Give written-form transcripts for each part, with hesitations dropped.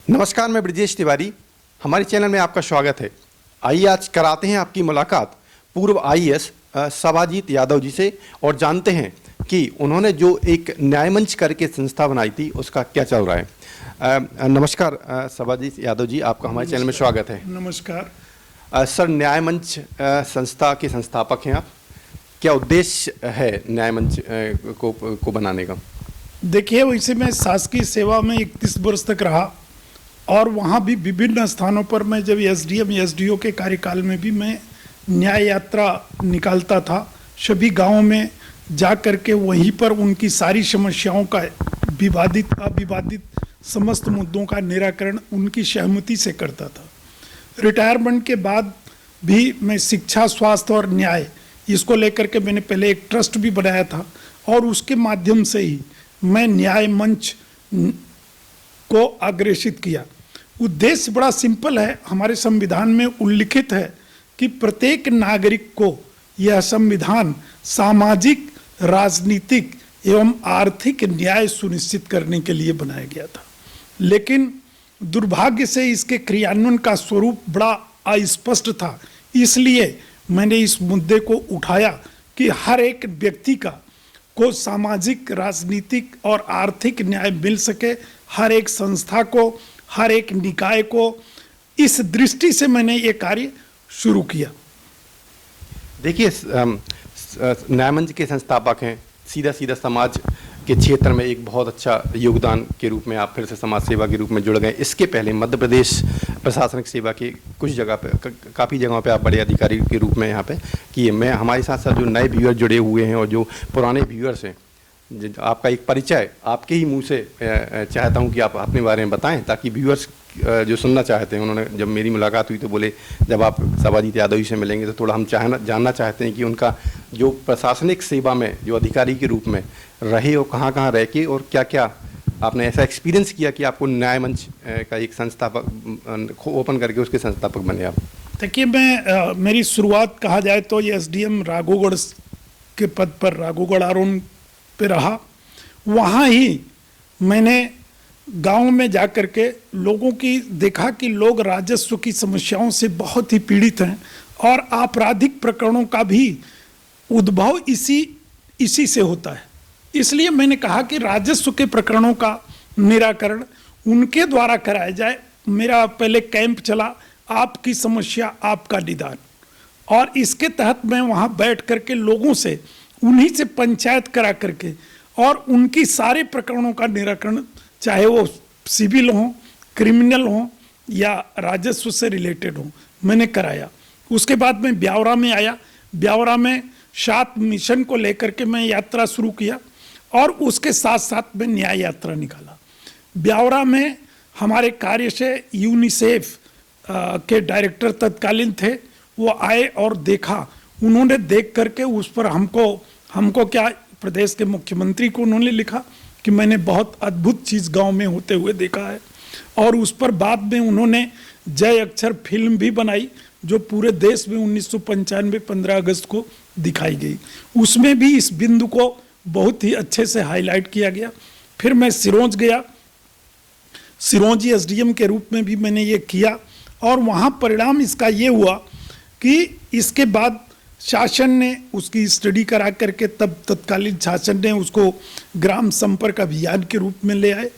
नमस्कार, मैं ब्रजेश तिवारी। हमारे चैनल में आपका स्वागत है। आइए आज कराते हैं आपकी मुलाकात पूर्व आईएएस सभाजीत यादव जी से और जानते हैं कि उन्होंने जो एक न्याय मंच करके संस्था बनाई थी उसका क्या चल रहा है। नमस्कार सभाजीत यादव जी, आपका हमारे चैनल में स्वागत है। नमस्कार सर, न्याय मंच संस्था के संस्थापक हैं आप। क्या उद्देश्य है न्याय मंच को बनाने का? देखिए, वैसे मैं शासकीय सेवा में 31 वर्ष तक रहा और वहाँ भी विभिन्न स्थानों पर मैं जब एसडीएम एसडीओ के कार्यकाल में भी मैं न्याय यात्रा निकालता था। सभी गांवों में जा कर के वहीं पर उनकी सारी समस्याओं का विवादित अविवादित समस्त मुद्दों का निराकरण उनकी सहमति से करता था। रिटायरमेंट के बाद भी मैं शिक्षा, स्वास्थ्य और न्याय इसको लेकर के मैंने पहले एक ट्रस्ट भी बनाया था और उसके माध्यम से ही मैं न्याय मंच को अग्रेसित किया। उद्देश्य बड़ा सिंपल है। हमारे संविधान में उल्लिखित है कि प्रत्येक नागरिक को यह संविधान सामाजिक, राजनीतिक एवं आर्थिक न्याय सुनिश्चित करने के लिए बनाया गया था, लेकिन दुर्भाग्य से इसके क्रियान्वयन का स्वरूप बड़ा अस्पष्ट था। इसलिए मैंने इस मुद्दे को उठाया कि हर एक व्यक्ति को सामाजिक, राजनीतिक और आर्थिक न्याय मिल सके, हर एक संस्था को, हर एक निकाय को। इस दृष्टि से मैंने ये कार्य शुरू किया। देखिए, न्याय मंच के संस्थापक हैं, सीधा सीधा समाज के क्षेत्र में एक बहुत अच्छा योगदान के रूप में आप फिर से समाज सेवा के रूप में जुड़ गए। इसके पहले मध्य प्रदेश प्रशासनिक सेवा के कुछ जगह पे, काफ़ी जगहों पे आप बड़े अधिकारी के रूप में यहाँ पे किए। मैं हमारे साथ साथ जो नए व्यूअर जुड़े हुए हैं और जो पुराने व्यूअर्स हैं, आपका एक परिचय आपके ही मुंह से चाहता हूँ कि आप अपने बारे में बताएं, ताकि व्यूअर्स जो सुनना चाहते हैं, उन्होंने जब मेरी मुलाकात हुई तो बोले जब आप सभाजीत यादव जी से मिलेंगे तो थोड़ा हम जानना चाहते हैं कि उनका जो प्रशासनिक सेवा में जो अधिकारी के रूप में रहे और कहाँ कहाँ रह के और क्या क्या आपने ऐसा एक्सपीरियंस किया कि आपको न्याय मंच का एक संस्थापक ओपन करके उसके संस्थापक बने आप। देखिए, मैं मेरी शुरुआत कहा जाए तो ये एसडीएम राघोगढ़ के पद पर राघोगढ़ आरोन पे रहा। वहाँ ही मैंने गांव में जा कर के लोगों की देखा कि लोग राजस्व की समस्याओं से बहुत ही पीड़ित हैं और आपराधिक प्रकरणों का भी उद्भव इसी से होता है। इसलिए मैंने कहा कि राजस्व के प्रकरणों का निराकरण उनके द्वारा कराया जाए। मेरा पहले कैंप चला, आपकी समस्या आपका निदान, और इसके तहत मैं वहाँ बैठ करके लोगों से, उन्हीं से पंचायत करा करके और उनकी सारे प्रकरणों का निराकरण, चाहे वो सिविल हो, क्रिमिनल हो या राजस्व से रिलेटेड हो, मैंने कराया। उसके बाद मैं ब्यावरा में आया। ब्यावरा में 7 मिशन को लेकर के मैं यात्रा शुरू किया और उसके साथ साथ मैं न्याय यात्रा निकाला। ब्यावरा में हमारे कार्य से यूनिसेफ के डायरेक्टर तत्कालीन थे, वो आए और देखा। उन्होंने देख करके उस पर हमको क्या, प्रदेश के मुख्यमंत्री को उन्होंने लिखा कि मैंने बहुत अद्भुत चीज़ गांव में होते हुए देखा है, और उस पर बाद में उन्होंने जय अक्षर फिल्म भी बनाई जो पूरे देश में 1995 15 अगस्त को दिखाई गई। उसमें भी इस बिंदु को बहुत ही अच्छे से हाईलाइट किया गया। फिर मैं सिरोंज गया। सिरोंज एसडीएम के रूप में भी मैंने ये किया और वहाँ परिणाम इसका ये हुआ कि इसके बाद शासन ने उसकी स्टडी करा करके, तब तत्कालीन शासन ने उसको ग्राम संपर्क अभियान के रूप में ले आए।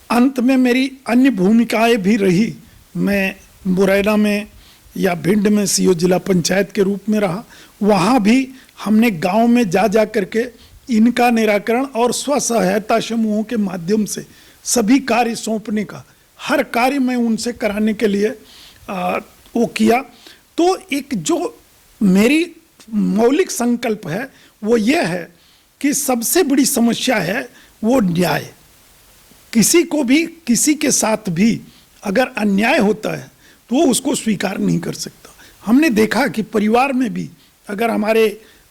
अंत में मेरी अन्य भूमिकाएं भी रही। मैं मुरैना में या भिंड में सीओ जिला पंचायत के रूप में रहा। वहाँ भी हमने गांव में जा करके इनका निराकरण और स्व सहायता समूहों के माध्यम से सभी कार्य सौंपने का, हर कार्य में उनसे कराने के लिए वो किया। तो एक जो मेरी मौलिक संकल्प है वो ये है कि सबसे बड़ी समस्या है वो न्याय। किसी को भी, किसी के साथ भी अगर अन्याय होता है तो वो उसको स्वीकार नहीं कर सकता। हमने देखा कि परिवार में भी अगर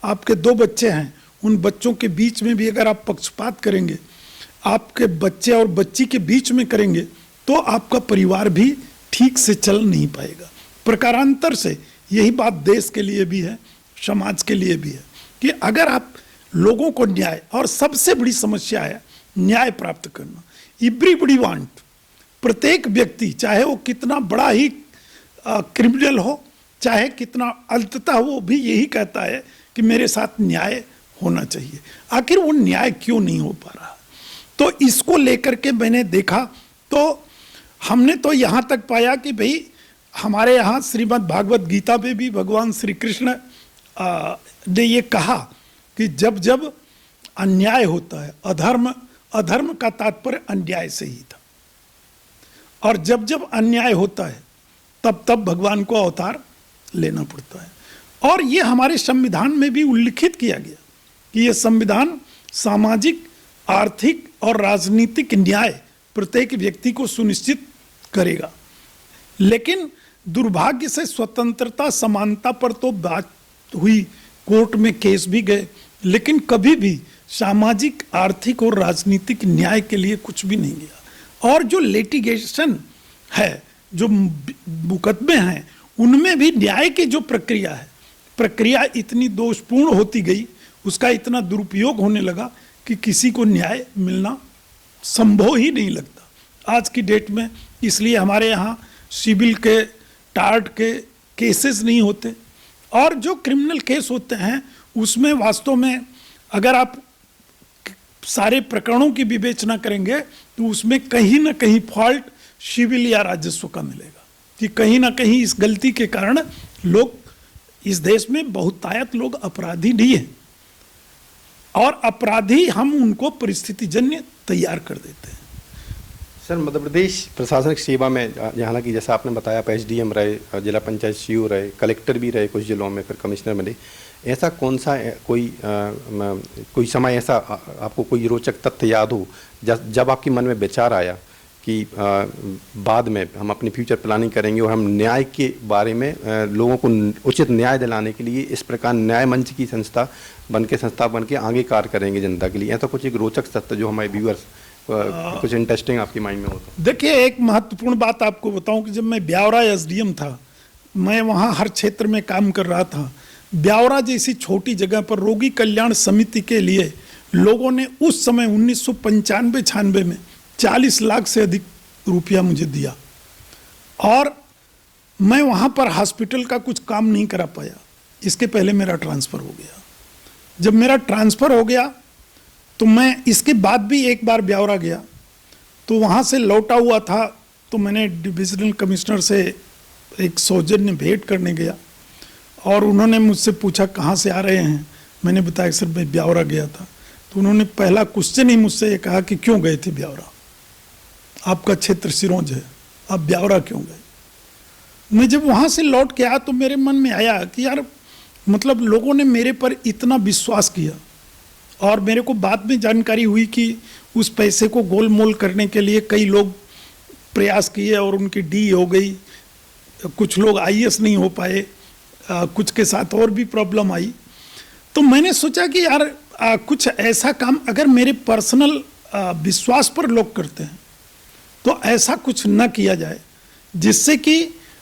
आपके 2 बच्चे हैं, उन बच्चों के बीच में भी अगर आप पक्षपात करेंगे, आपके बच्चे और बच्ची के बीच में करेंगे, तो आपका परिवार भी ठीक से चल नहीं पाएगा। प्रकारांतर से यही बात देश के लिए भी है, समाज के लिए भी है कि अगर आप लोगों को न्याय, और सबसे बड़ी समस्या है न्याय प्राप्त करना। एवरीबडी वांट, प्रत्येक व्यक्ति, चाहे वो कितना बड़ा ही क्रिमिनल हो, चाहे कितना, अंततः वो भी यही कहता है कि मेरे साथ न्याय होना चाहिए। आखिर वो न्याय क्यों नहीं हो पा रहा? तो इसको लेकर के मैंने देखा, तो हमने तो यहाँ तक पाया कि भाई हमारे यहाँ श्रीमद् भागवत गीता में भी भगवान श्री कृष्ण ने ये कहा कि जब जब अन्याय होता है, अधर्म का तात्पर्य अन्याय से ही था, और जब जब अन्याय होता है तब तब भगवान को अवतार लेना पड़ता है। और ये हमारे संविधान में भी उल्लिखित किया गया कि यह संविधान सामाजिक, आर्थिक और राजनीतिक न्याय प्रत्येक व्यक्ति को सुनिश्चित करेगा। लेकिन दुर्भाग्य से स्वतंत्रता, समानता पर तो बात हुई, कोर्ट में केस भी गए, लेकिन कभी भी सामाजिक, आर्थिक और राजनीतिक न्याय के लिए कुछ भी नहीं गया। और जो लिटिगेशन है, जो मुकदमे हैं, उनमें भी न्याय की जो प्रक्रिया इतनी दोषपूर्ण होती गई, उसका इतना दुरुपयोग होने लगा कि किसी को न्याय मिलना संभव ही नहीं लगता आज की डेट में। इसलिए हमारे यहाँ सिविल के, टार्ट के केसेस नहीं होते, और जो क्रिमिनल केस होते हैं उसमें वास्तव में अगर आप सारे प्रकरणों की विवेचना करेंगे तो उसमें कहीं ना कहीं फॉल्ट सिविल या राजस्व का मिलेगा, कि कहीं ना कहीं इस गलती के कारण लोग, इस देश में बहुतायत लोग अपराधी नहीं है, और अपराधी हम उनको परिस्थितिजन्य तैयार कर देते हैं। सर, मध्य प्रदेश प्रशासनिक सेवा में हालांकि जैसा आपने बताया, आप एसडीएम रहे, जिला पंचायत सीईओ रहे, कलेक्टर भी रहे कुछ जिलों में, फिर कमिश्नर बने, ऐसा कौन सा कोई समय ऐसा आपको कोई रोचक तथ्य याद हो जब आपके मन में विचार आया कि बाद में हम अपनी फ्यूचर प्लानिंग करेंगे और हम न्याय के बारे में लोगों को उचित न्याय दिलाने के लिए इस प्रकार न्याय मंच की संस्था बन के आगे कार्य करेंगे जनता के लिए? ऐसा कुछ एक रोचक तथ्य जो हमारे व्यूअर्स कुछ इंटरेस्टिंग आपके माइंड में हो तो? देखिए, एक महत्वपूर्ण बात आपको बताऊं कि जब मैं ब्यावरा एसडीएम था, मैं वहां हर क्षेत्र में काम कर रहा था। ब्यावरा जैसी छोटी जगह पर रोगी कल्याण समिति के लिए लोगों ने उस समय 1995-96 में 40 लाख से अधिक रुपया मुझे दिया, और मैं वहां पर हॉस्पिटल का कुछ काम नहीं करा पाया। इसके पहले मेरा ट्रांसफर हो गया। जब मेरा ट्रांसफर हो गया तो मैं इसके बाद भी एक बार ब्यावरा गया, तो वहाँ से लौटा हुआ था तो मैंने डिविजनल कमिश्नर से एक सौजन्य भेंट करने गया, और उन्होंने मुझसे पूछा कहाँ से आ रहे हैं। मैंने बताया सर मैं ब्यावरा गया था। तो उन्होंने पहला क्वेश्चन ही मुझसे ये कहा कि क्यों गए थे ब्यावरा, आपका क्षेत्र सिरोंज है, आप ब्यावरा क्यों गए? मैं जब वहाँ से लौट के आया तो मेरे मन में आया कि यार, मतलब लोगों ने मेरे पर इतना विश्वास किया, और मेरे को बाद में जानकारी हुई कि उस पैसे को गोलमोल करने के लिए कई लोग प्रयास किए और उनकी डी हो गई, कुछ लोग आईएएस नहीं हो पाए, कुछ के साथ और भी प्रॉब्लम आई। तो मैंने सोचा कि यार कुछ ऐसा काम अगर मेरे पर्सनल विश्वास पर लोग करते हैं तो ऐसा कुछ न किया जाए जिससे कि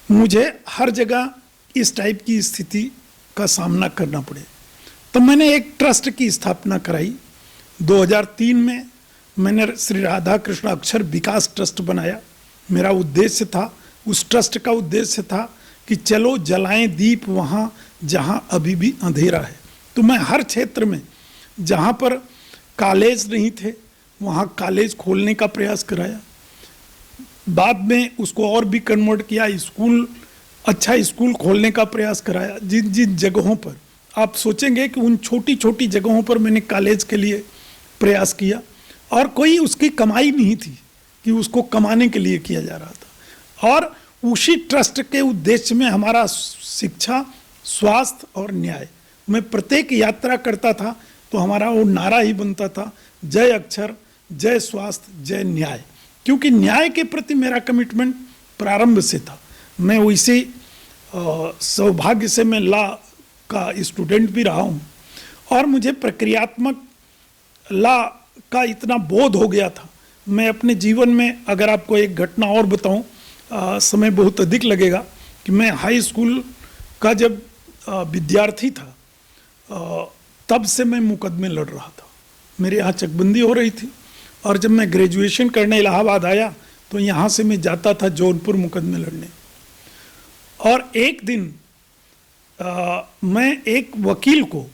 मुझे हर जगह इस टाइप की स्थिति का सामना करना पड़े। तो मैंने एक ट्रस्ट की स्थापना कराई। 2003 में मैंने श्री राधा कृष्ण अक्षर विकास ट्रस्ट बनाया। मेरा उद्देश्य था, उस ट्रस्ट का उद्देश्य था कि चलो जलाएं दीप वहाँ जहाँ अभी भी अंधेरा है। तो मैं हर क्षेत्र में जहाँ पर कॉलेज नहीं थे वहाँ कॉलेज खोलने का प्रयास कराया। बाद में उसको और भी कन्वर्ट किया, स्कूल, अच्छा स्कूल खोलने का प्रयास कराया। जिन जिन जगहों पर आप सोचेंगे कि उन छोटी छोटी जगहों पर मैंने कॉलेज के लिए प्रयास किया, और कोई उसकी कमाई नहीं थी कि उसको कमाने के लिए किया जा रहा था। और उसी ट्रस्ट के उद्देश्य में हमारा शिक्षा, स्वास्थ्य और न्याय, मैं प्रत्येक यात्रा करता था तो हमारा वो नारा ही बनता था, जय अक्षर, जय स्वास्थ्य, जय न्याय। क्योंकि न्याय के प्रति मेरा कमिटमेंट प्रारंभ से था। मैं वैसे सौभाग्य से मैं लॉ का स्टूडेंट भी रहा हूँ, और मुझे प्रक्रियात्मक लॉ का इतना बोध हो गया था। मैं अपने जीवन में अगर आपको एक घटना और बताऊं, समय बहुत अधिक लगेगा, कि मैं हाई स्कूल का जब विद्यार्थी था तब से मैं मुकदमे लड़ रहा था। मेरे यहाँ चकबंदी हो रही थी, और जब मैं ग्रेजुएशन करने इलाहाबाद आया तो यहाँ से मैं जाता था जौनपुर मुकदमे लड़ने। और एक दिन मैं एक वकील को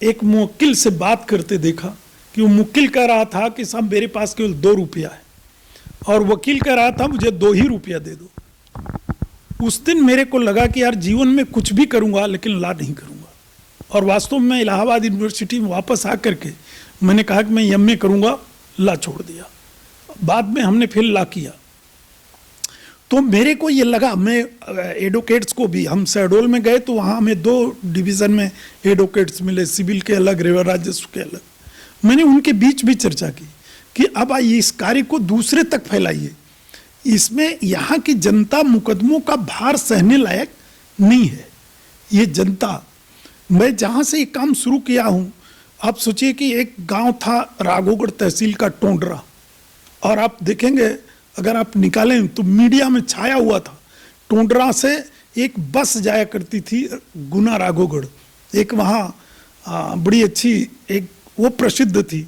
एक मुवक्किल से बात करते देखा कि वो मुवक्किल कह रहा था कि साहब मेरे पास केवल 2 रुपया है, और वकील कह रहा था मुझे 2 ही रुपया दे दो। उस दिन मेरे को लगा कि यार जीवन में कुछ भी करूंगा लेकिन ला नहीं करूंगा। और वास्तव में इलाहाबाद यूनिवर्सिटी में वापस आकर के मैंने कहा कि मैं एमए करूंगा, ला छोड़ दिया। बाद में हमने फिर ला किया। तो मेरे को ये लगा, मैं एडवोकेट्स को भी, हम शहडोल में गए तो वहाँ हमें 2 डिवीज़न में एडवोकेट्स मिले, सिविल के अलग, रेवा राजस्व के अलग। मैंने उनके बीच भी चर्चा की कि अब आइए इस कार्य को दूसरे तक फैलाइए। इसमें यहाँ की जनता मुकदमों का भार सहने लायक नहीं है। ये जनता, मैं जहाँ से ये काम शुरू किया हूँ, आप सोचिए कि एक गांव था राघोगढ़ तहसील का टोंडरा, और आप देखेंगे अगर आप निकालें तो मीडिया में छाया हुआ था। टोंडरा से एक बस जाया करती थी गुना राघोगढ़, एक वहाँ बड़ी अच्छी एक वो प्रसिद्ध थी।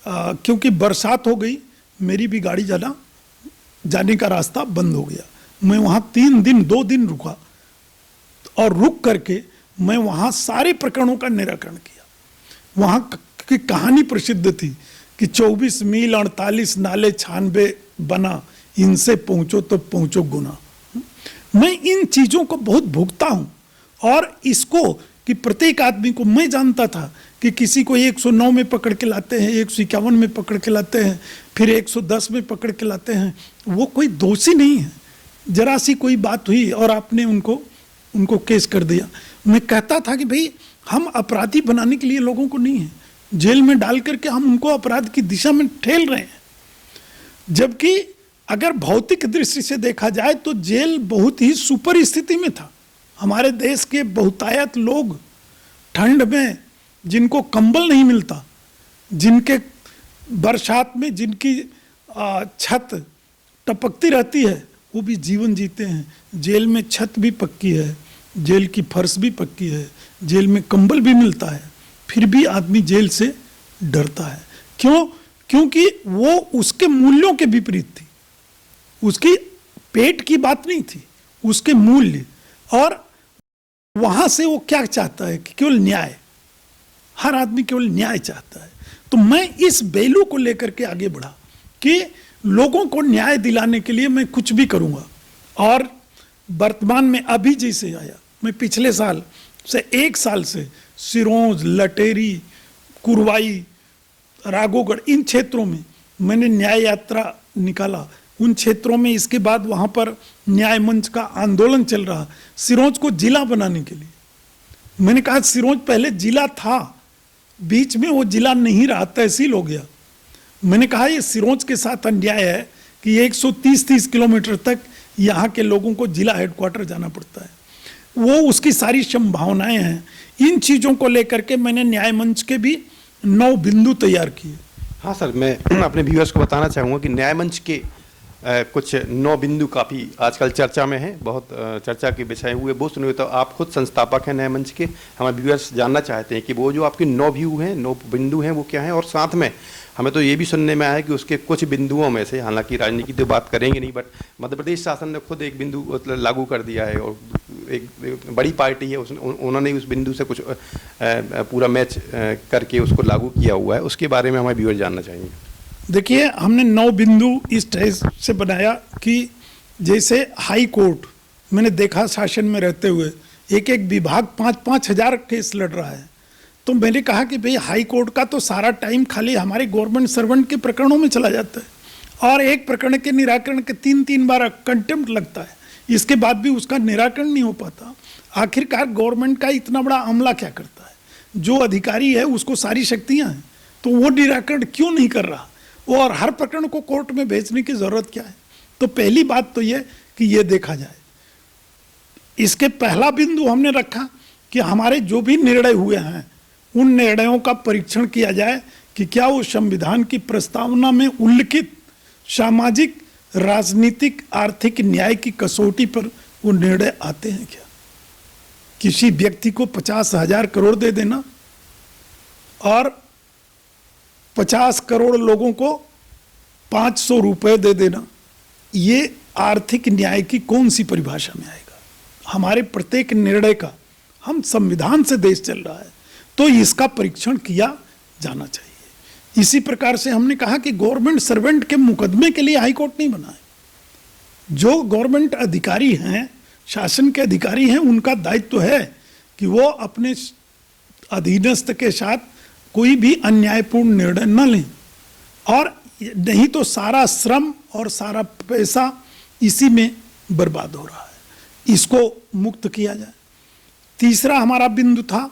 क्योंकि बरसात हो गई, मेरी भी गाड़ी जाने का रास्ता बंद हो गया। मैं वहाँ 2 दिन रुका, और रुक करके मैं वहाँ सारे प्रकरणों का निराकरण किया। वहाँ की कहानी प्रसिद्ध थी कि 24 मील 48 नाले 96 बना, इनसे पहुंचो तो पहुंचो गुना। मैं इन चीजों को बहुत भुगता हूं, और इसको कि प्रत्येक आदमी को, मैं जानता था कि किसी को 109 में पकड़ के लाते हैं, 151 में पकड़ के लाते हैं, फिर 110 में पकड़ के लाते हैं, वो कोई दोषी नहीं है। जरा सी कोई बात हुई और आपने उनको केस कर दिया। मैं कहता था कि भाई हम अपराधी बनाने के लिए लोगों को नहीं है, जेल में डाल करके हम उनको अपराध की दिशा में ठेल रहे हैं। जबकि अगर भौतिक दृष्टि से देखा जाए तो जेल बहुत ही सुपर स्थिति में था। हमारे देश के बहुतायत लोग ठंड में, जिनको कंबल नहीं मिलता, जिनके बरसात में जिनकी छत टपकती रहती है, वो भी जीवन जीते हैं। जेल में छत भी पक्की है, जेल की फर्श भी पक्की है, जेल में कंबल भी मिलता है, फिर भी आदमी जेल से डरता है। क्यों? क्योंकि वो उसके मूल्यों के विपरीत थी। उसकी पेट की बात नहीं थी, उसके मूल्य। और वहां से वो क्या चाहता है कि केवल न्याय, हर आदमी केवल न्याय चाहता है। तो मैं इस वैल्यू को लेकर के आगे बढ़ा कि लोगों को न्याय दिलाने के लिए मैं कुछ भी करूंगा। और वर्तमान में अभी जैसे आया, मैं पिछले साल से 1 साल से सिरोंज, लटेरी, कुरवाई, राघोगढ़, इन क्षेत्रों में मैंने न्याय यात्रा निकाला। उन क्षेत्रों में इसके बाद वहाँ पर न्याय मंच का आंदोलन चल रहा, सिरोंज को जिला बनाने के लिए। मैंने कहा सिरोंज पहले जिला था, बीच में वो जिला नहीं रहा, तहसील हो गया। मैंने कहा ये सिरोंज के साथ अन्याय है कि 130 किलोमीटर तक यहाँ के लोगों को जिला हेडक्वार्टर जाना पड़ता है। वो उसकी सारी संभावनाएं हैं। इन चीज़ों को लेकर के मैंने न्याय मंच के भी 9 बिंदु तैयार किए। हाँ सर, मैं अपने व्यूअर्स को बताना चाहूँगा कि न्याय मंच के कुछ 9 बिंदु काफ़ी आजकल चर्चा में हैं, बहुत चर्चा के विषय हुए। वो सुने तो आप खुद संस्थापक हैं न्याय मंच के। हमारे व्यूअर्स जानना चाहते हैं कि वो जो आपके 9 व्यू हैं, 9 बिंदु हैं, वो क्या हैं। और साथ में हमें तो ये भी सुनने में आया कि उसके कुछ बिंदुओं में से, हालांकि राजनीति की तो बात करेंगे नहीं, बट मध्य प्रदेश शासन ने खुद एक बिंदु मतलब लागू कर दिया है, और एक बड़ी पार्टी है उन्होंने उस बिंदु से कुछ पूरा मैच करके उसको लागू किया हुआ है। उसके बारे में हमारे व्यूअर जानना चाहेंगे। देखिए, हमने 9 बिंदु इस तरह से बनाया कि जैसे हाई कोर्ट, मैंने देखा शासन में रहते हुए एक विभाग 5-5 हज़ार केस लड़ रहा है। तो मैंने कहा कि भाई हाई कोर्ट का तो सारा टाइम खाली हमारे गवर्नमेंट सर्वेंट के प्रकरणों में चला जाता है, और एक प्रकरण के निराकरण के 3-3 बार कंटेम्प्ट लगता है, इसके बाद भी उसका निराकरण नहीं हो पाता। आखिरकार गवर्नमेंट का इतना बड़ा अमला क्या करता है? जो अधिकारी है उसको सारी शक्तियाँ हैं, तो वो निराकरण क्यों नहीं कर रहा? और हर प्रकरण को कोर्ट में भेजने की जरूरत क्या है? तो पहली बात तो ये कि ये देखा जाए। इसके पहला बिंदु हमने रखा कि हमारे जो भी निर्णय हुए हैं उन निर्णयों का परीक्षण किया जाए कि क्या वो संविधान की प्रस्तावना में उल्लिखित सामाजिक, राजनीतिक, आर्थिक न्याय की कसौटी पर वो निर्णय आते हैं क्या। किसी व्यक्ति को 50,000 करोड़ दे देना और 50 करोड़ लोगों को 500 रुपए दे देना, ये आर्थिक न्याय की कौन सी परिभाषा में आएगा? हमारे प्रत्येक निर्णय का, हम संविधान से देश चल रहा है तो इसका परीक्षण किया जाना चाहिए। इसी प्रकार से हमने कहा कि गवर्नमेंट सर्वेंट के मुकदमे के लिए हाई कोर्ट नहीं बना है। जो गवर्नमेंट अधिकारी हैं, शासन के अधिकारी हैं, उनका दायित्व है कि वो अपने अधीनस्थ के साथ कोई भी अन्यायपूर्ण निर्णय न लें, और नहीं तो सारा श्रम और सारा पैसा इसी में बर्बाद हो रहा है। इसको मुक्त किया जाए। तीसरा हमारा बिंदु था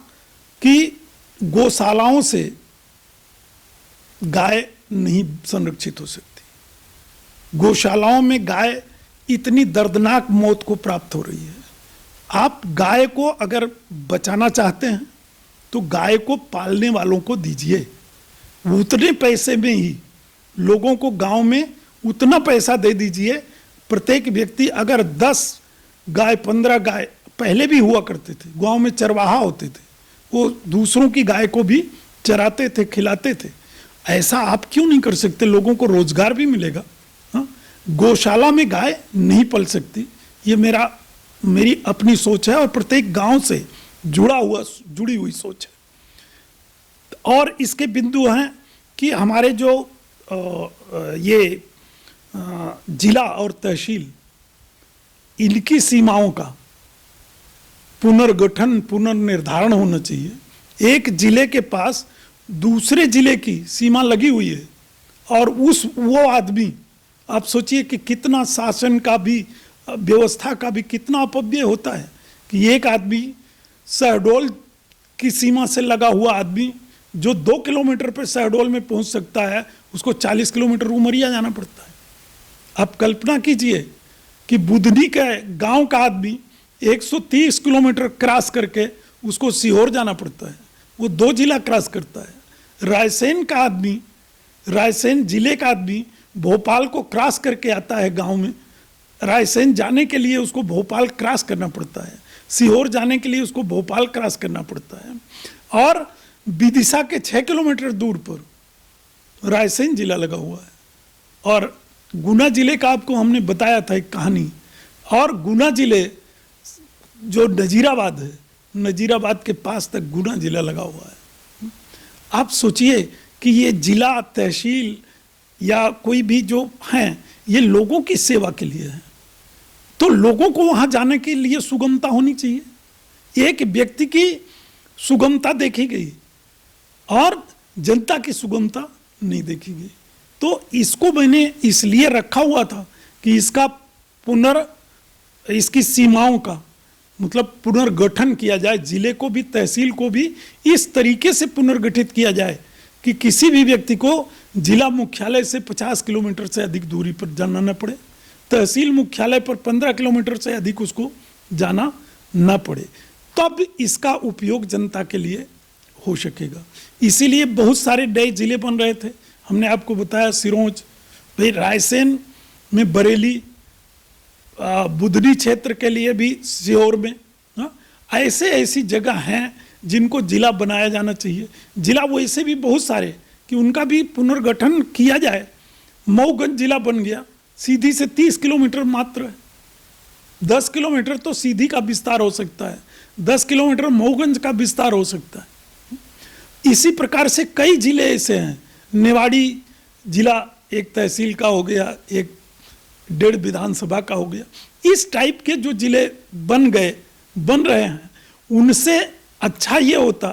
कि गौशालाओं से गाय नहीं संरक्षित हो सकती। गौशालाओं में गाय इतनी दर्दनाक मौत को प्राप्त हो रही है। आप गाय को अगर बचाना चाहते हैं तो गाय को पालने वालों को दीजिए। उतने पैसे में ही लोगों को गांव में उतना पैसा दे दीजिए। प्रत्येक व्यक्ति अगर 10 गाय 15 गाय, पहले भी हुआ करते थे, गांव में चरवाहा होते थे, वो दूसरों की गाय को भी चराते थे, खिलाते थे। ऐसा आप क्यों नहीं कर सकते? लोगों को रोजगार भी मिलेगा। हाँ? गौशाला में गाय नहीं पल सकती, ये मेरी अपनी सोच है और प्रत्येक गांव से जुड़ी हुई सोच है। और इसके बिंदु हैं कि हमारे जो ये जिला और तहसील, इनकी सीमाओं का पुनर्गठन, पुनर्निर्धारण होना चाहिए। एक जिले के पास दूसरे जिले की सीमा लगी हुई है और वो आदमी, आप सोचिए कि कितना शासन का भी, व्यवस्था का भी कितना अपव्यय होता है कि एक आदमी शहडोल की सीमा से लगा हुआ आदमी जो 2 किलोमीटर पे शहडोल में पहुंच सकता है, उसको 40 किलोमीटर उमरिया जाना पड़ता है। आप कल्पना कीजिए कि बुधनी के गांव का आदमी 130 किलोमीटर क्रॉस करके उसको सीहोर जाना पड़ता है, वो 2 जिला क्रॉस करता है। रायसेन का आदमी, रायसेन जिले का आदमी भोपाल को क्रॉस करके आता है गांव में। रायसेन जाने के लिए उसको भोपाल क्रॉस करना पड़ता है, सीहोर जाने के लिए उसको भोपाल क्रॉस करना पड़ता है। और विदिशा के 6 किलोमीटर दूर पर रायसेन जिला लगा हुआ है। और गुना जिले का आपको हमने बताया था एक कहानी। और गुना जिले जो नजीराबाद है, नजीराबाद के पास तक गुना जिला लगा हुआ है। आप सोचिए कि ये जिला, तहसील या कोई भी जो हैं, ये लोगों की सेवा के लिए है, तो लोगों को वहां जाने के लिए सुगमता होनी चाहिए। एक व्यक्ति की सुगमता देखी गई और जनता की सुगमता नहीं देखी गई। तो इसको मैंने इसलिए रखा हुआ था कि इसकी सीमाओं का मतलब पुनर्गठन किया जाए, जिले को भी, तहसील को भी इस तरीके से पुनर्गठित किया जाए कि किसी भी व्यक्ति को जिला मुख्यालय से 50 किलोमीटर से अधिक दूरी पर जाना न पड़े, तहसील मुख्यालय पर 15 किलोमीटर से अधिक उसको जाना न पड़े। तब इसका उपयोग जनता के लिए हो सकेगा। इसीलिए बहुत सारे नए जिले बन रहे थे। हमने आपको बताया सिरोंज, भाई रायसेन में बरेली, बुधनी क्षेत्र के लिए भी सीहोर में, ऐसी जगह हैं जिनको जिला बनाया जाना चाहिए। जिला वैसे भी बहुत सारे कि उनका भी पुनर्गठन किया जाए। मऊगंज जिला बन गया, सीधी से 30 किलोमीटर मात्र है। 10 किलोमीटर तो सीधी का विस्तार हो सकता है, 10 किलोमीटर मऊगंज का विस्तार हो सकता है। इसी प्रकार से कई जिले ऐसे हैं। नेवाड़ी जिला एक तहसील का हो गया, एक 1.5 विधानसभा का हो गया। इस टाइप के जो जिले बन रहे हैं, उनसे अच्छा ये होता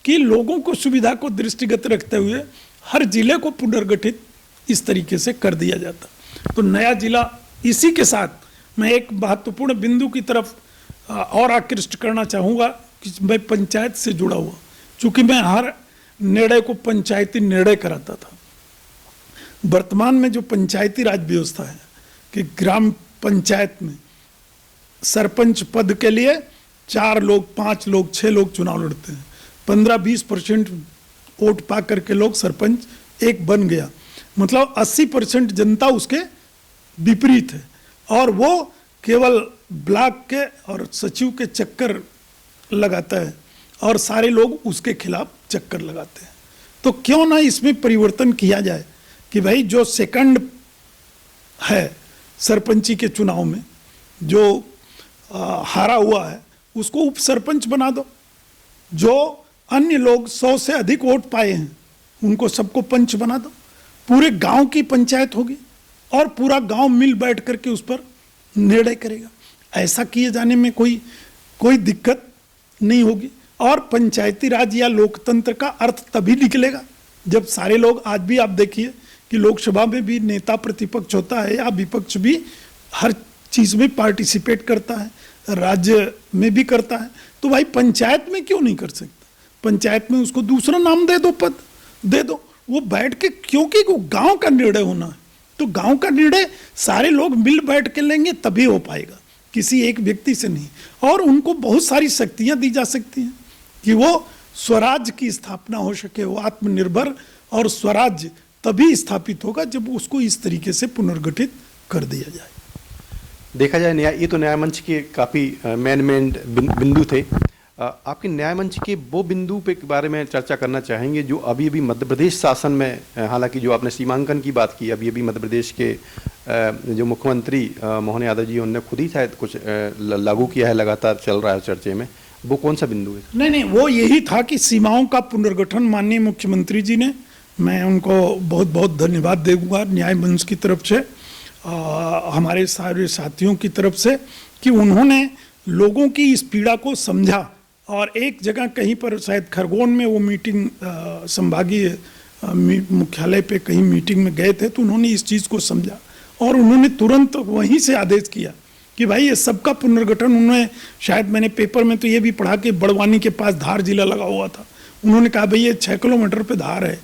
कि लोगों को सुविधा को दृष्टिगत रखते हुए हर जिले को पुनर्गठित इस तरीके से कर दिया जाता। तो नया जिला, इसी के साथ मैं एक महत्वपूर्ण बिंदु की तरफ और आकृष्ट करना चाहूँगा कि मैं पंचायत से जुड़ा हुआ, चूँकि मैं हर निर्णय को पंचायती निर्णय कराता था। वर्तमान में जो पंचायती राज व्यवस्था है कि ग्राम पंचायत में सरपंच पद के लिए 4 लोग, 5 लोग, 6 लोग चुनाव लड़ते हैं। 15-20% वोट पा करके लोग सरपंच एक बन गया, मतलब 80% जनता उसके विपरीत है और वो केवल ब्लॉक के और सचिव के चक्कर लगाता है और सारे लोग उसके खिलाफ चक्कर लगाते हैं। तो क्यों ना इसमें परिवर्तन किया जाए कि भाई जो सेकंड है, सरपंची के चुनाव में जो हारा हुआ है उसको उप सरपंच बना दो। जो अन्य लोग 100 से अधिक वोट पाए हैं उनको सबको पंच बना दो। पूरे गांव की पंचायत होगी और पूरा गांव मिल बैठ करके उस पर निर्णय करेगा। ऐसा किए जाने में कोई दिक्कत नहीं होगी। और पंचायती राज या लोकतंत्र का अर्थ तभी निकलेगा जब सारे लोग, आज भी आप देखिए कि लोकसभा में भी नेता प्रतिपक्ष होता है या विपक्ष भी हर चीज में पार्टिसिपेट करता है, राज्य में भी करता है। तो भाई पंचायत में क्यों नहीं कर सकता? पंचायत में उसको दूसरा नाम दे दो, पद दे दो, वो बैठ के, क्योंकि वो गांव का निर्णय होना है। तो गांव का निर्णय सारे लोग मिल बैठ के लेंगे तभी हो पाएगा, किसी एक व्यक्ति से नहीं। और उनको बहुत सारी शक्तियां दी जा सकती हैं कि वो स्वराज की स्थापना हो सके। वो आत्मनिर्भर और स्वराज तभी स्थापित होगा जब उसको इस तरीके से पुनर्गठित कर दिया जाए। देखा जाए ये तो न्याय मंच के काफ़ी मैन बिंदु थे। आपके न्याय मंच के वो बिंदु पे के बारे में चर्चा करना चाहेंगे जो अभी अभी मध्य प्रदेश शासन में, हालांकि जो आपने सीमांकन की बात की, अभी अभी मध्य प्रदेश के जो मुख्यमंत्री मोहन यादव जी, उन्होंने खुद ही शायद कुछ लागू किया है, लगातार चल रहा है चर्चे में। वो कौन सा बिंदु है? नहीं, वो यही था कि सीमाओं का पुनर्गठन माननीय मुख्यमंत्री जी ने, मैं उनको बहुत बहुत धन्यवाद दूंगा न्याय मंच की तरफ से, हमारे सारे साथियों की तरफ से, कि उन्होंने लोगों की इस पीड़ा को समझा। और एक जगह कहीं पर शायद खरगोन में वो मीटिंग, संभागीय मुख्यालय पे कहीं मीटिंग में गए थे, तो उन्होंने इस चीज़ को समझा और उन्होंने तुरंत वहीं से आदेश किया कि भाई ये सबका पुनर्गठन। उन्होंने, शायद मैंने पेपर में तो ये भी पढ़ा कि बड़वानी के पास धार जिला लगा हुआ था, उन्होंने कहा भाई ये 6 किलोमीटर पे धार है,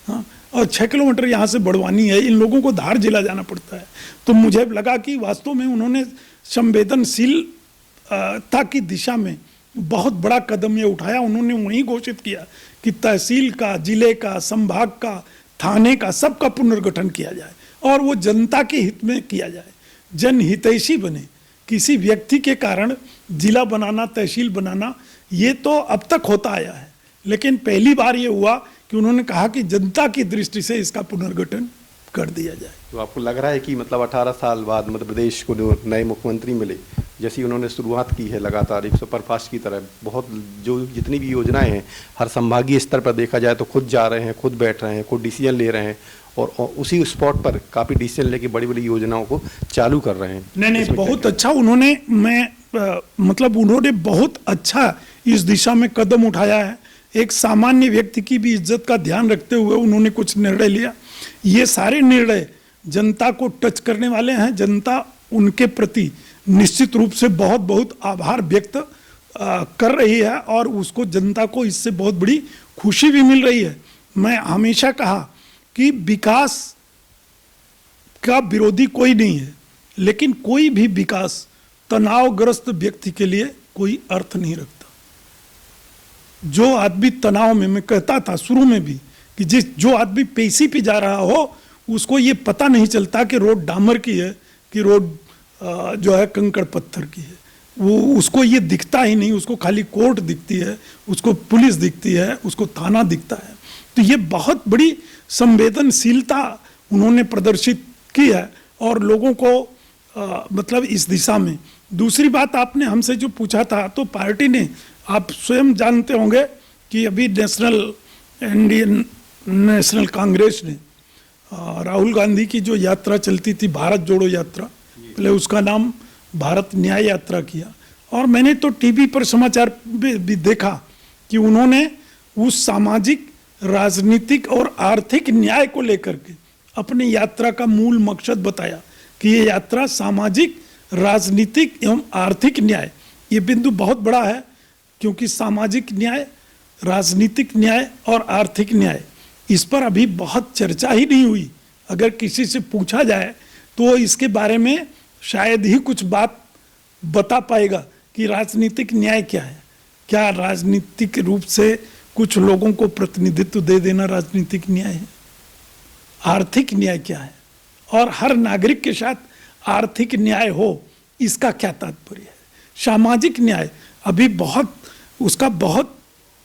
हाँ, और 6 किलोमीटर यहाँ से बड़वानी है, इन लोगों को धार जिला जाना पड़ता है। तो मुझे लगा कि वास्तव में उन्होंने संवेदनशीलता की दिशा में बहुत बड़ा कदम ये उठाया। उन्होंने वहीं घोषित किया कि तहसील का, जिले का, संभाग का, थाने का, सबका पुनर्गठन किया जाए और वो जनता के हित में किया जाए, जनहितैषी बने। किसी व्यक्ति के कारण जिला बनाना, तहसील बनाना, ये तो अब तक होता आया है, लेकिन पहली बार ये हुआ कि उन्होंने कहा कि जनता की दृष्टि से इसका पुनर्गठन कर दिया जाए। तो आपको लग रहा है कि मतलब 18 साल बाद मध्य प्रदेश को जो नए मुख्यमंत्री मिले, जैसी उन्होंने शुरुआत की है लगातार एक सुपरफास्ट की तरह, बहुत जो जितनी भी योजनाएं हैं हर संभागीय स्तर पर देखा जाए तो खुद जा रहे हैं, खुद बैठ रहे हैं, खुद डिसीजन ले रहे हैं और उसी स्पॉट पर काफ़ी डिसीजन लेके बड़ी बड़ी योजनाओं को चालू कर रहे हैं। नहीं, बहुत अच्छा उन्होंने, मतलब उन्होंने बहुत अच्छा इस दिशा में कदम उठाया है। एक सामान्य व्यक्ति की भी इज्जत का ध्यान रखते हुए उन्होंने कुछ निर्णय लिया। ये सारे निर्णय जनता को टच करने वाले हैं। जनता उनके प्रति निश्चित रूप से बहुत बहुत आभार व्यक्त कर रही है और उसको, जनता को इससे बहुत बड़ी खुशी भी मिल रही है। मैं हमेशा कहा कि विकास का विरोधी कोई नहीं है, लेकिन कोई भी विकास तनावग्रस्त व्यक्ति के लिए कोई अर्थ नहीं रखता। जो आदमी तनाव में, मैं कहता था शुरू में भी कि जो आदमी पेशी पे जा रहा हो उसको ये पता नहीं चलता कि रोड डामर की है कि रोड जो है कंकड़ पत्थर की है। वो उसको ये दिखता ही नहीं, उसको खाली कोर्ट दिखती है, उसको पुलिस दिखती है, उसको थाना दिखता है। तो ये बहुत बड़ी संवेदनशीलता उन्होंने प्रदर्शित की है और लोगों को मतलब इस दिशा में। दूसरी बात, आपने हमसे जो पूछा था, तो पार्टी ने, आप स्वयं जानते होंगे कि अभी इंडियन नेशनल कांग्रेस ने राहुल गांधी की जो यात्रा चलती थी, भारत जोड़ो यात्रा, पहले उसका नाम भारत न्याय यात्रा किया। और मैंने तो टीवी पर समाचार भी देखा कि उन्होंने उस सामाजिक, राजनीतिक और आर्थिक न्याय को लेकर के अपनी यात्रा का मूल मकसद बताया कि ये यात्रा सामाजिक, राजनीतिक एवं आर्थिक न्याय, ये बिंदु बहुत बड़ा है, क्योंकि सामाजिक न्याय, राजनीतिक न्याय और आर्थिक न्याय, इस पर अभी बहुत चर्चा ही नहीं हुई। अगर किसी से पूछा जाए तो इसके बारे में शायद ही कुछ बात बता पाएगा कि राजनीतिक न्याय क्या है। क्या राजनीतिक रूप से कुछ लोगों को प्रतिनिधित्व दे देना राजनीतिक न्याय है? आर्थिक न्याय क्या है? और हर नागरिक के साथ आर्थिक न्याय हो, इसका क्या तात्पर्य है? सामाजिक न्याय अभी बहुत, उसका बहुत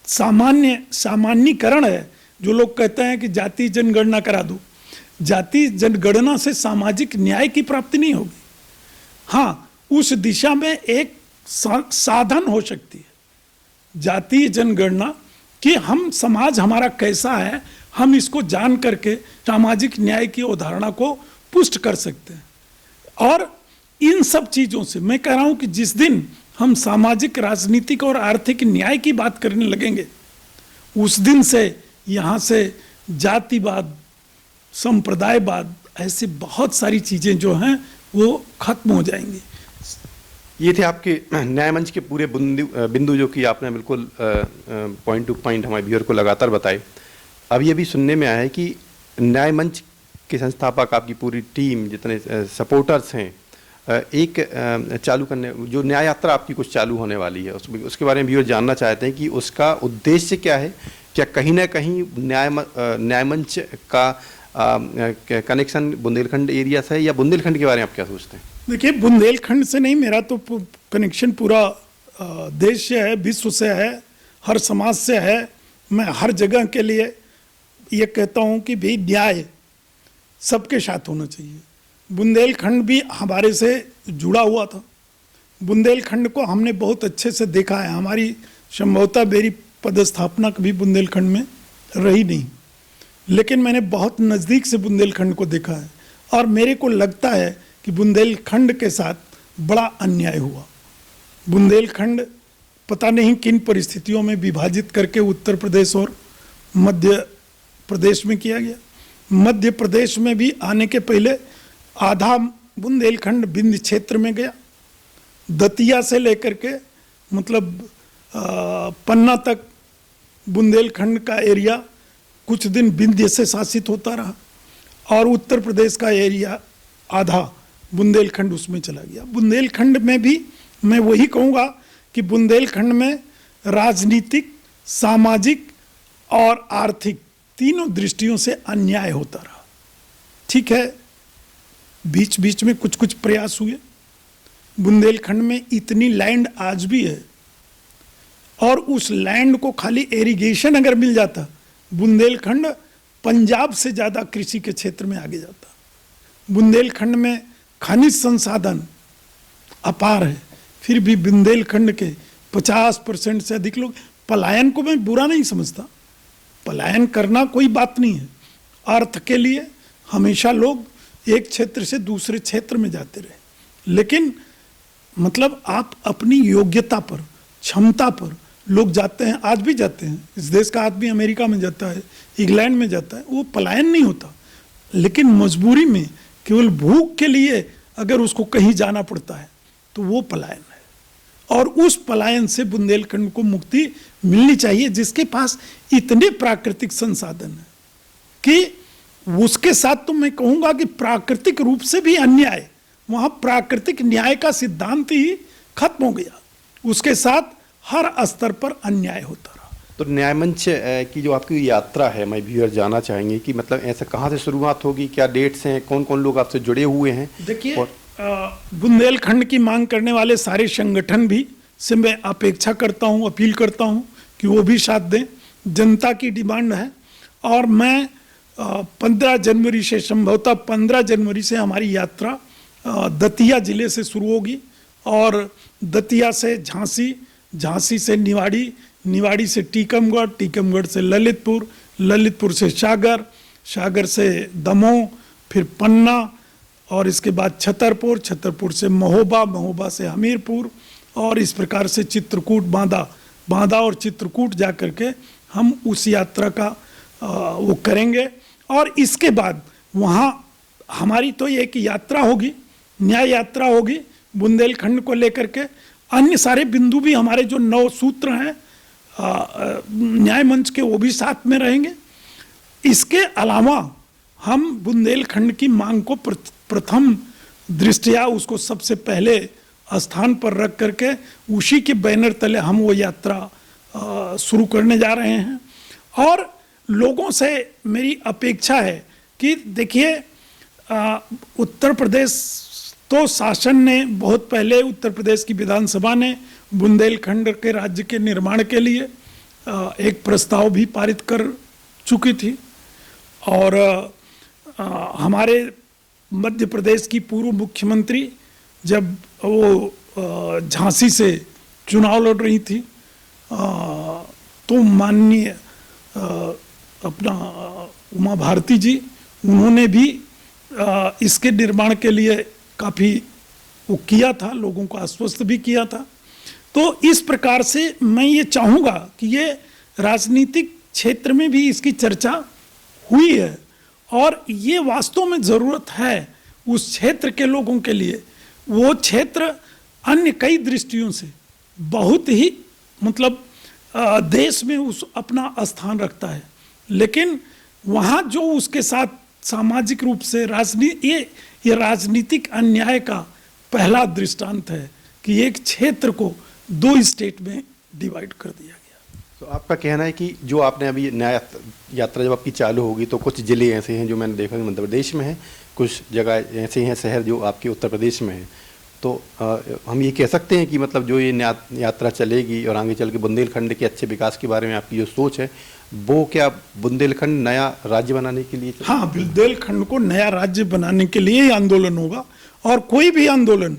सामान्यीकरण है। जो लोग कहते हैं कि जाति जनगणना करा दो, जाति जनगणना से सामाजिक न्याय की प्राप्ति नहीं होगी। हाँ, उस दिशा में एक साधन हो सकती है जातीय जनगणना कि हम समाज हमारा कैसा है, हम इसको जान करके सामाजिक न्याय की अवधारणा को पुष्ट कर सकते हैं। और इन सब चीजों से मैं कह रहा हूं कि जिस दिन हम सामाजिक, राजनीतिक और आर्थिक न्याय की बात करने लगेंगे, उस दिन से यहां से जातिवाद, संप्रदायवाद, ऐसी बहुत सारी चीजें जो हैं वो खत्म हो जाएंगी। ये थे आपके न्याय मंच के पूरे बिंदु जो कि आपने बिल्कुल पॉइंट टू पॉइंट हमारे व्यूअर को लगातार बताए। अब ये भी सुनने में आया है कि न्याय मंच के संस्थापक, आपकी पूरी टीम, जितने सपोर्टर्स हैं, एक चालू करने जो न्याय यात्रा आपकी कुछ चालू होने वाली है, उसके बारे में व्यूअर जानना चाहते हैं कि उसका उद्देश्य क्या है। क्या कहीं ना कहीं न्याय मंच का कनेक्शन बुंदेलखंड एरिया से है, या बुंदेलखंड के बारे में आप क्या सोचते हैं? देखिए, बुंदेलखंड से नहीं, मेरा तो कनेक्शन पूरा देश से है, विश्व से है, हर समाज से है। मैं हर जगह के लिए ये कहता हूँ कि भाई न्याय सबके साथ होना चाहिए। बुंदेलखंड भी हमारे से जुड़ा हुआ था। बुंदेलखंड को हमने बहुत अच्छे से देखा है। हमारी संभवतः मेरी पदस्थापना कभी बुंदेलखंड में रही नहीं, लेकिन मैंने बहुत नज़दीक से बुंदेलखंड को देखा है और मेरे को लगता है कि बुंदेलखंड के साथ बड़ा अन्याय हुआ। बुंदेलखंड पता नहीं किन परिस्थितियों में विभाजित करके उत्तर प्रदेश और मध्य प्रदेश में किया गया। मध्य प्रदेश में भी आने के पहले आधा बुंदेलखंड विंध्य क्षेत्र में गया, दतिया से लेकर के मतलब पन्ना तक बुंदेलखंड का एरिया कुछ दिन विंध्य से शासित होता रहा और उत्तर प्रदेश का एरिया आधा बुंदेलखंड उसमें चला गया। बुंदेलखंड में भी मैं वही कहूँगा कि बुंदेलखंड में राजनीतिक, सामाजिक और आर्थिक तीनों दृष्टियों से अन्याय होता रहा। ठीक है, बीच बीच में कुछ कुछ प्रयास हुए। बुंदेलखंड में इतनी लैंड आज भी है और उस लैंड को खाली इरिगेशन अगर मिल जाता, बुंदेलखंड पंजाब से ज़्यादा कृषि के क्षेत्र में आगे जाता। बुंदेलखंड में खनिज संसाधन अपार है, फिर भी बुंदेलखंड के 50% से अधिक लोग, पलायन को मैं बुरा नहीं समझता, पलायन करना कोई बात नहीं है। अर्थ के लिए हमेशा लोग एक क्षेत्र से दूसरे क्षेत्र में जाते रहे, लेकिन मतलब आप अपनी योग्यता पर, क्षमता पर लोग जाते हैं, आज भी जाते हैं। इस देश का आदमी अमेरिका में जाता है, इंग्लैंड में जाता है, वो पलायन नहीं होता, लेकिन मजबूरी में केवल भूख के लिए अगर उसको कहीं जाना पड़ता है तो वो पलायन है। और उस पलायन से बुंदेलखंड को मुक्ति मिलनी चाहिए, जिसके पास इतने प्राकृतिक संसाधन है कि उसके साथ तो मैं कहूँगा कि प्राकृतिक रूप से भी अन्याय, वहाँ प्राकृतिक न्याय का सिद्धांत ही खत्म हो गया, उसके साथ हर स्तर पर अन्याय होता रहा। तो न्याय मंच की जो आपकी यात्रा है, मैं व्यूअर जानना चाहेंगे कि मतलब ऐसा कहाँ से शुरुआत होगी, क्या डेट्स हैं, कौन कौन लोग आपसे जुड़े हुए हैं? देखिए, बुंदेलखंड की मांग करने वाले सारे संगठन भी से मैं अपेक्षा करता हूँ, अपील करता हूँ कि वो भी साथ दें। जनता की डिमांड है और मैं 15 जनवरी से, संभवतः 15 जनवरी से हमारी यात्रा दतिया जिले से शुरू होगी और दतिया से झांसी, झांसी से निवाड़ी, निवाड़ी से टीकमगढ़, टीकमगढ़ से ललितपुर, ललितपुर से सागर, सागर से दमोह, फिर पन्ना और इसके बाद छतरपुर, छतरपुर से महोबा, महोबा से हमीरपुर और इस प्रकार से चित्रकूट, बांदा, बांदा और चित्रकूट जा कर के हम उस यात्रा का वो करेंगे। और इसके बाद वहाँ हमारी तो एक यात्रा होगी, न्याय यात्रा होगी बुंदेलखंड को लेकर के। अन्य सारे बिंदु भी हमारे जो 9 सूत्र हैं न्याय मंच के, वो भी साथ में रहेंगे। इसके अलावा हम बुंदेलखंड की मांग को प्रथम दृष्टया उसको सबसे पहले स्थान पर रख करके उसी के बैनर तले हम वो यात्रा शुरू करने जा रहे हैं। और लोगों से मेरी अपेक्षा है कि देखिए, उत्तर प्रदेश तो शासन ने बहुत पहले, उत्तर प्रदेश की विधानसभा ने बुंदेलखंड के राज्य के निर्माण के लिए एक प्रस्ताव भी पारित कर चुकी थी और हमारे मध्य प्रदेश की पूर्व मुख्यमंत्री जब वो झांसी से चुनाव लड़ रही थी, तो माननीय अपना उमा भारती जी, उन्होंने भी इसके निर्माण के लिए काफ़ी वो किया था, लोगों को आश्वस्त भी किया था। तो इस प्रकार से मैं ये चाहूँगा कि ये राजनीतिक क्षेत्र में भी इसकी चर्चा हुई है, और ये वास्तव में ज़रूरत है उस क्षेत्र के लोगों के लिए। वो क्षेत्र अन्य कई दृष्टियों से बहुत ही मतलब देश में उस अपना स्थान रखता है, लेकिन वहाँ जो उसके साथ सामाजिक रूप से ये राजनीतिक अन्याय का पहला दृष्टांत है कि एक क्षेत्र को 2 स्टेट में डिवाइड कर दिया गया। तो आपका कहना है कि जो आपने अभी न्याय यात्रा जब आपकी चालू होगी तो कुछ ज़िले ऐसे हैं जो मैंने देखा कि मध्य प्रदेश में है, कुछ जगह ऐसे हैं शहर जो आपके उत्तर प्रदेश में हैं, तो हम ये कह सकते हैं कि मतलब जो ये न्याय यात्रा चलेगी और आगे चल के बुंदेलखंड के अच्छे विकास के बारे में आपकी जो सोच है, वो क्या बुंदेलखंड नया राज्य बनाने के लिए? हाँ, बुंदेलखंड को नया राज्य बनाने के लिए ही आंदोलन होगा, और कोई भी आंदोलन,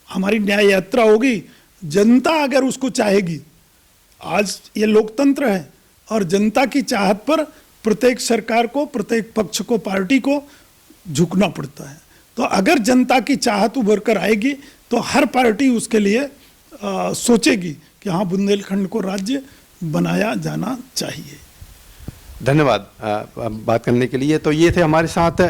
हमारी न्याय यात्रा होगी, जनता अगर उसको चाहेगी, आज ये लोकतंत्र है और जनता की चाहत पर प्रत्येक सरकार को, प्रत्येक पक्ष को, पार्टी को झुकना पड़ता है। तो अगर जनता की चाहत उभर कर आएगी तो हर पार्टी उसके लिए सोचेगी कि हाँ, बुंदेलखंड को राज्य बनाया जाना चाहिए। धन्यवाद बात करने के लिए। तो ये थे हमारे साथ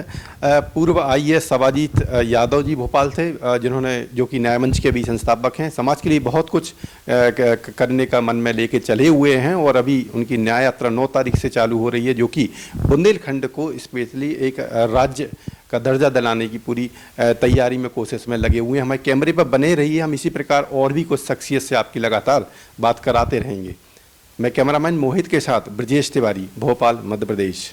पूर्व आईएएस सवाजीत यादव जी भोपाल से, जिन्होंने जो कि न्याय मंच के भी संस्थापक हैं, समाज के लिए बहुत कुछ करने का मन में लेके चले हुए हैं, और अभी उनकी न्याय यात्रा 9 तारीख से चालू हो रही है, जो कि बुंदेलखंड को स्पेशली एक राज्य का दर्जा दिलाने की पूरी तैयारी में, कोशिश में लगे हुए हैं। हमारे कैमरे पर बने रहिए, हम इसी प्रकार और भी कुछ शख्सियत से आपकी लगातार बात कराते रहेंगे। मैं कैमरामैन मोहित के साथ ब्रजेश तिवारी, भोपाल, मध्य प्रदेश।